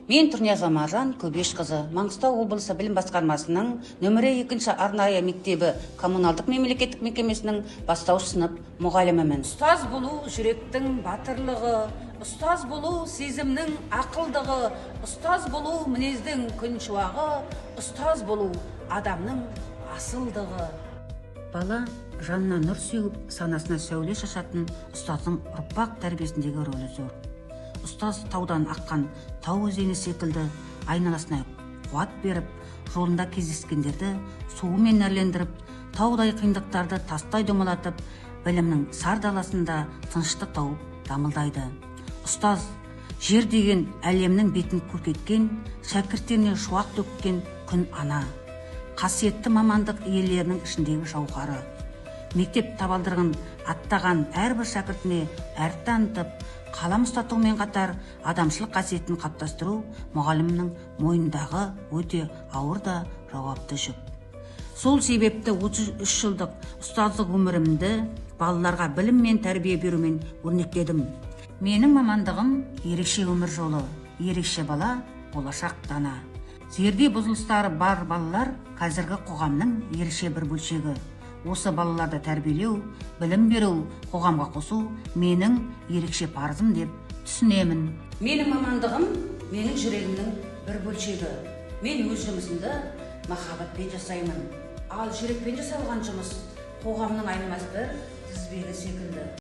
Мен Тұрниязова Маржан Көбешқызы, Маңғыстау облысы білім басқармасының нөмірі 2 арнайы мектебі коммуналдық мемлекеттік мекемесінің бастауыш сынып мұғалімімін. Ұстаз болу жүректің батырлығы, ұстаз болу сезімнің ақылдығы, ұстаз болу мінездің күн шуағы, ұстаз болу адамның асылдығы. Бала жанына нұр сеуіп, санасына сәуле шашатын ұстаздың ұрпақ тәрбиесіндегі рөлі зор. Ұстаз таудан аққан тау өзені секілді айналасына қуат беріп, жолында кездескендерді суымен нәрлендіріп, таудай қиындықтарды тастай домалатып, білімнің сар даласында тыныштық тауып дамылдайды. Ұстаз жер деген әлемнің бетін көркеткен, шәкірттеріне шуақ төккен күн ана. Қасиетті мамандық иелерінің ішіндегі жауһары. Мектеп табалдырығын аттаған әрбір шәкіртіне әріп танытып, қалам ұстатумен қатар адамшылық қасиетін қалыптастыру мұғалімнің мойнындағы өте ауыр да жауапты жүк. Сол себепті 33 жылдық ұстаздық өмірімді балаларға білім мен тәрбие берумен өрнектедім. Менің мамандығым ерекше өмір жолы, ерекше бала, болашақ дана. Зерде бұзылыстары бар балалар қазіргі қоғамның ерекше бір бөлшегі. Осы балаларды тәрбиелеу, білім беру, қоғамға қосу менің ерекше парызым деп түсінемін. Менің мамандығым менің жүрегімнің бір бөлшегі. Мен өз жұмысымды махаббатпен жасаймын. Ал жүрекпен жасалған жұмыс қоғамның айнымас бір тізбегі секілді.